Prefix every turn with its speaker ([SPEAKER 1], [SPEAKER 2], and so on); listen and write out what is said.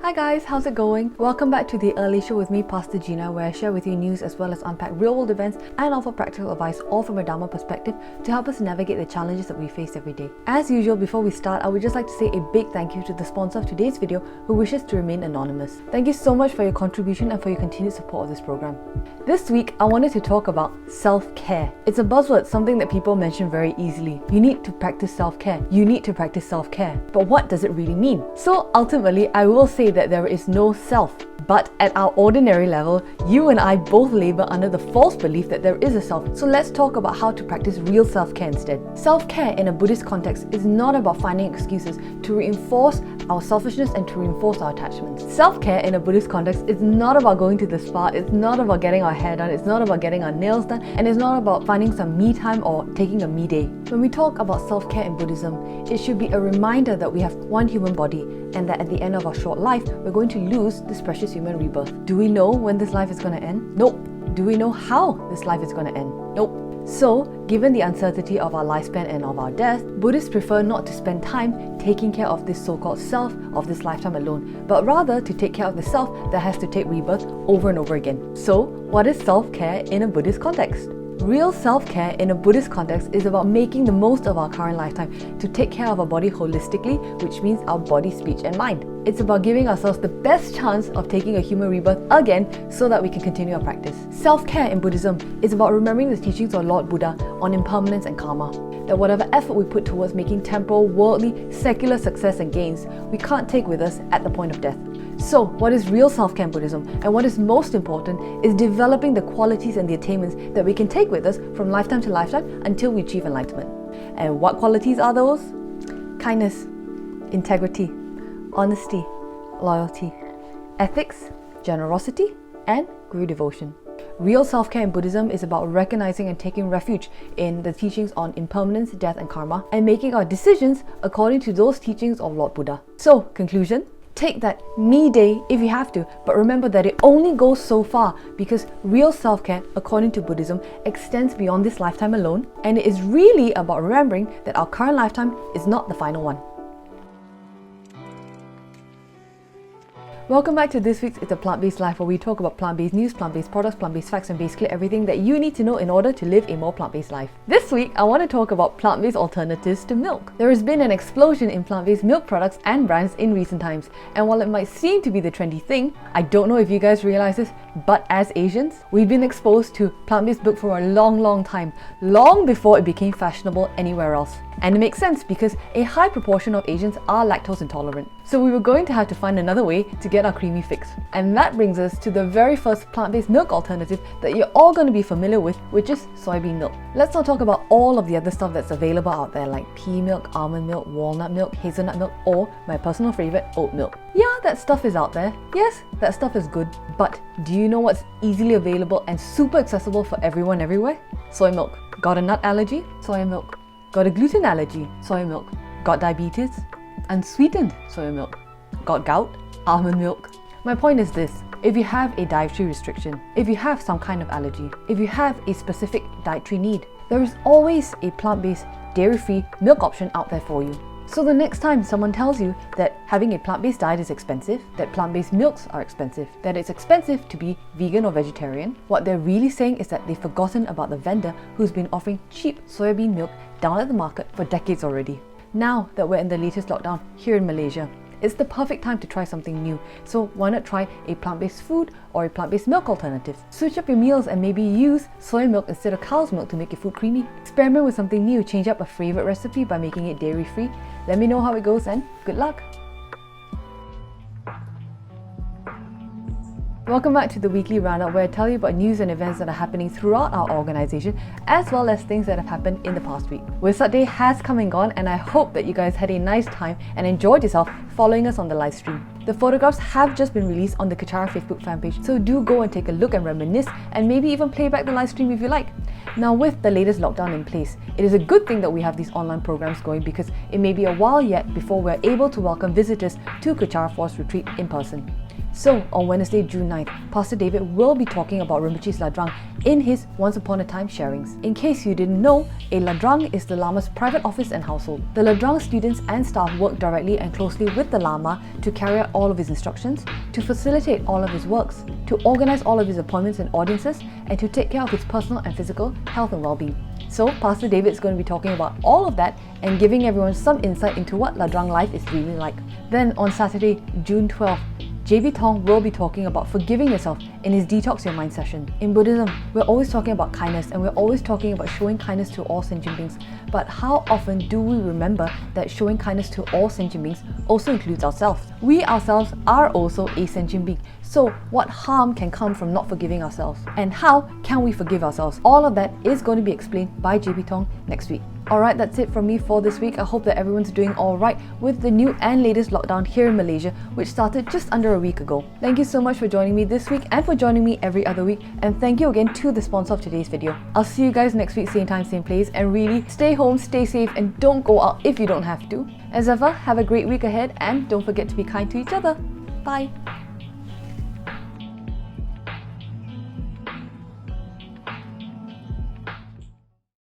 [SPEAKER 1] Hi guys, how's it going? Welcome back to the Early Show with me, Pastor Gina, where I share with you news as well as unpack real-world events and offer practical advice, all from a Dharma perspective to help us navigate the challenges that we face every day. As usual, before we start, I would just like to say a big thank you to the sponsor of today's video who wishes to remain anonymous. Thank you so much for your contribution and for your continued support of this program. This week, I wanted to talk about self-care. It's a buzzword, something that people mention very easily. You need to practice self-care. You need to practice self-care. But what does it really mean? So ultimately, I will say that there is no self. But at our ordinary level, you and I both labor under the false belief that there is a self. So let's talk about how to practice real self-care instead. Self-care in a Buddhist context is not about finding excuses to reinforce our selfishness and to reinforce our attachments. Self-care in a Buddhist context is not about going to the spa, it's not about getting our hair done, it's not about getting our nails done, and it's not about finding some me time or taking a me day. When we talk about self-care in Buddhism, it should be a reminder that we have one human body and that at the end of our short life, we're going to lose this precious human rebirth. Do we know when this life is going to end? Nope. Do we know how this life is going to end? Nope. So, given the uncertainty of our lifespan and of our death, Buddhists prefer not to spend time taking care of this so-called self of this lifetime alone, but rather to take care of the self that has to take rebirth over and over again. So, what is self-care in a Buddhist context? Real self-care in a Buddhist context is about making the most of our current lifetime to take care of our body holistically, which means our body, speech and mind. It's about giving ourselves the best chance of taking a human rebirth again so that we can continue our practice. Self-care in Buddhism is about remembering the teachings of Lord Buddha on impermanence and karma. That whatever effort we put towards making temporal, worldly, secular success and gains, we can't take with us at the point of death. So, what is real self-care in Buddhism? And what is most important is developing the qualities and the attainments that we can take with us from lifetime to lifetime until we achieve enlightenment. And what qualities are those? Kindness, integrity, honesty, loyalty, ethics, generosity, and guru devotion. Real self-care in Buddhism is about recognizing and taking refuge in the teachings on impermanence, death, and karma, and making our decisions according to those teachings of Lord Buddha. So, conclusion? Take that me day if you have to, but remember that it only goes so far because real self-care, according to Buddhism, extends beyond this lifetime alone, and it is really about remembering that our current lifetime is not the final one. Welcome back to this week's It's a Plant-Based Life, where we talk about plant-based news, plant-based products, plant-based facts, and basically everything that you need to know in order to live a more plant-based life. This week, I want to talk about plant-based alternatives to milk. There has been an explosion in plant-based milk products and brands in recent times, and while it might seem to be the trendy thing, I don't know if you guys realize this, but as Asians, we've been exposed to plant-based milk for a long time, long before it became fashionable anywhere else. And it makes sense because a high proportion of Asians are lactose intolerant. So we were going to have to find another way to get our creamy fix. And that brings us to the very first plant-based milk alternative that you're all going to be familiar with, which is soybean milk. Let's not talk about all of the other stuff that's available out there like pea milk, almond milk, walnut milk, hazelnut milk, or my personal favorite, oat milk. Yeah, that stuff is out there. Yes, that stuff is good. But do you know what's easily available and super accessible for everyone everywhere? Soy milk. Got a nut allergy? Soy milk. Got a gluten allergy? Soy milk. Got diabetes? Unsweetened soy milk. Got gout? Almond milk. My point is this: if you have a dietary restriction, if you have some kind of allergy, if you have a specific dietary need, there is always a plant-based, dairy-free milk option out there for you. So the next time someone tells you that having a plant-based diet is expensive, that plant-based milks are expensive, that it's expensive to be vegan or vegetarian, what they're really saying is that they've forgotten about the vendor who's been offering cheap soybean milk down at the market for decades already. Now that we're in the latest lockdown here in Malaysia, it's the perfect time to try something new. So why not try a plant-based food or a plant-based milk alternative? Switch up your meals and maybe use soy milk instead of cow's milk to make your food creamy. Experiment with something new, change up a favorite recipe by making it dairy-free. Let me know how it goes and good luck! Welcome back to the weekly roundup, where I tell you about news and events that are happening throughout our organisation, as well as things that have happened in the past week. Wesak Day has come and gone, and I hope that you guys had a nice time and enjoyed yourself following us on the live stream. The photographs have just been released on the Kachara Facebook fan page, so do go and take a look and reminisce, and maybe even play back the live stream if you like. Now, with the latest lockdown in place, it is a good thing that we have these online programs going, because it may be a while yet before we're able to welcome visitors to Kachara Forest Retreat in person. So on Wednesday, June 9th, Pastor David will be talking about Rinpoche's Ladrang in his Once Upon a Time sharings. In case you didn't know, a Ladrang is the Lama's private office and household. The Ladrang students and staff work directly and closely with the Lama to carry out all of his instructions, to facilitate all of his works, to organize all of his appointments and audiences, and to take care of his personal and physical health and well-being. So Pastor David is going to be talking about all of that and giving everyone some insight into what Ladrang life is really like. Then on Saturday, June 12th, JB Tong will be talking about forgiving yourself in his Detox Your Mind session. In Buddhism, we're always talking about kindness and we're always talking about showing kindness to all sentient beings. But how often do we remember that showing kindness to all sentient beings also includes ourselves? We ourselves are also a sentient being. So what harm can come from not forgiving ourselves? And how can we forgive ourselves? All of that is going to be explained by JB Tong next week. Alright, that's it from me for this week. I hope that everyone's doing alright with the new and latest lockdown here in Malaysia, which started just under a week ago. Thank you so much for joining me this week and for joining me every other week. And thank you again to the sponsor of today's video. I'll see you guys next week, same time, same place. And really, stay home, stay safe, and don't go out if you don't have to. As ever, have a great week ahead and don't forget to be kind to each other. Bye!